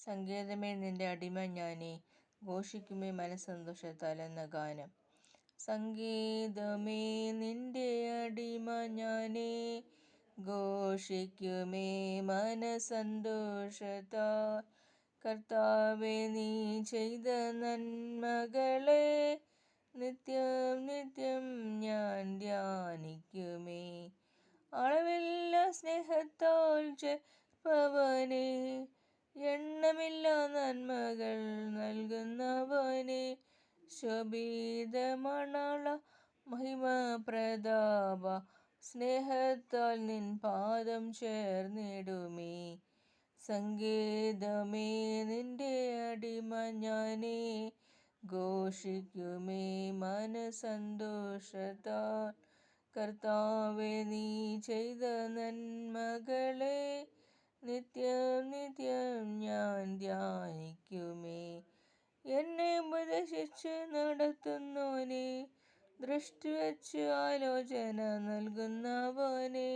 സങ്കേതമേ നിന്റെ അടിമ ഞാനേ, ഘോഷിക്കുമേ മനസ്സന്തോഷത്താൽ എന്ന ഗാനം. സംഗീതമേ നിന്റെ അടിമ ഞാനേ, ഘോഷിക്കുമേ മനസ്സന്തോഷത്താൽ. കർത്താവേ നീ ചെയ്ത നന്മകളെ നിത്യം നിത്യം ഞാൻ ധ്യാനിക്കുമേ. അളവില്ല സ്നേഹത്താൽ ചേർപ്പവനേ, എണ്ണമില്ല നന്മകൾ നൽകുന്നവനേ. ശോഭിതമണാള മഹിമപ്രതാപ, സ്നേഹത്താൽ നിൻ പാദം ചേർന്നിടുമേ. സങ്കേതമേ നിന്റെ അടിമ ഞാനേ, ഘോഷിക്കുമേ മനസ്സന്തോഷത്താൽ. കർത്താവേ നീ ചെയ്ത നന്മകളെ നിത്യം നിത്യം ഞാൻ ധ്യാനിക്കുമേ. എന്നെ ഉപദേശിച്ച് നടത്തുന്നോനെ, ദൃഷ്ടി വച്ച് ആലോചന നൽകുന്നവനെ.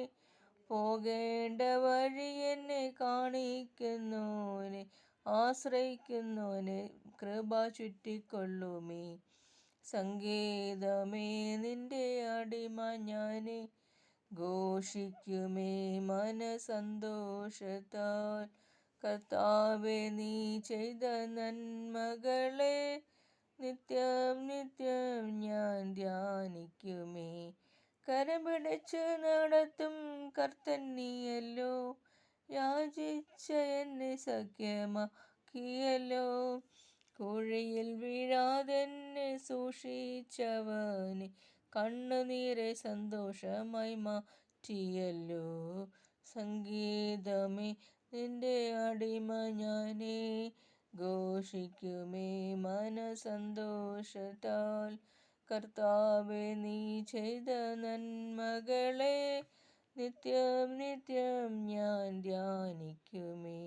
പോകേണ്ട വഴി എന്നെ കാണിക്കുന്നോനെ, ആശ്രയിക്കുന്നോനെ കൃപ ചുറ്റിക്കൊള്ളുമേ. സങ്കേതമേ നിന്റെ അടിമ ഞാനേ, ഘോഷിക്കുമേ മനസ്സന്തോഷത്താൽ. കർത്താവേ നീ ചെയ്ത നന്മകളെ നിത്യം നിത്യം ഞാൻ ധ്യാനിക്കുമേ. കരം പിടിച്ചു നടത്തും കർത്തൻ നീയല്ലോ, യാചിച്ച എന്നെ സഖ്യമാക്കിയല്ലോ. കുഴിയിൽ വീഴാതെന്നെ സൂക്ഷിച്ചവനെ, കണ്ണുനീരെ സന്തോഷമായി മാറ്റിയല്ലോ. സംഗീതമേ നിന്റെ അടിമ ഞാനേ, ഘോഷിക്കുമേ മനസ്സന്തോഷത്താൽ. കർത്താവേ നീ ചെയ്ത നന്മകളെ നിത്യം നിത്യം ഞാൻ ധ്യാനിക്കുമേ.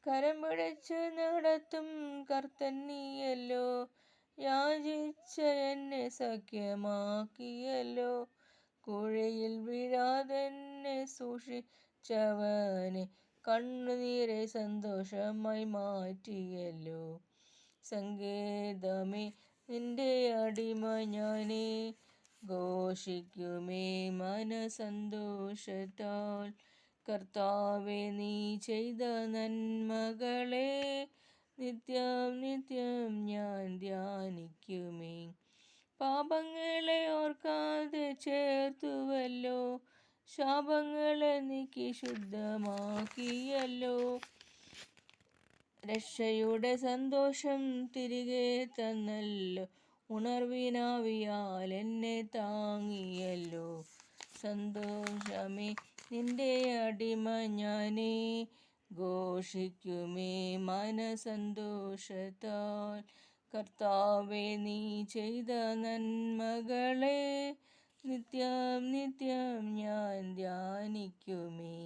കരം പിടിച്ചു നടത്തും കർത്തൻ നീയല്ലോ, യാചിച്ച എന്നെ സഖ്യമാക്കിയല്ലോ. കുഴിയിൽ വീഴാതെന്നെ സൂക്ഷിച്ചവനെ, കണ്ണുനീരെ സന്തോഷമായി മാറ്റിയല്ലോ. സങ്കേതമേ നിന്റെ അടിമ ഞാനേ, ഘോഷിക്കുമേ മനസ്സന്തോഷത്താൽ. കർത്താവേ നീ ചെയ്ത നന്മകളെ നിത്യം നിത്യം ഞാൻ ധ്യാനിക്കുമേ. പാപങ്ങളെ ഓർക്കാതെ ചേർത്തുവല്ലോ, ശാപങ്ങളെ നീക്കി ശുദ്ധമാക്കിയല്ലോ. രക്ഷയുടെ സന്തോഷം തിരികെ തന്നല്ലോ, ഉണർവിനാവിയാൽ എന്നെ താങ്ങിയല്ലോ. സന്തോഷമേ നിന്റെ അടിമ ഞാനേ, ഘോഷിക്കുമേ മനസ്സന്തോഷത്താൽ. കർത്താവേ നീ ചെയ്ത നന്മകളെ നിത്യം നിത്യം ഞാൻ ധ്യാനിക്കുമേ.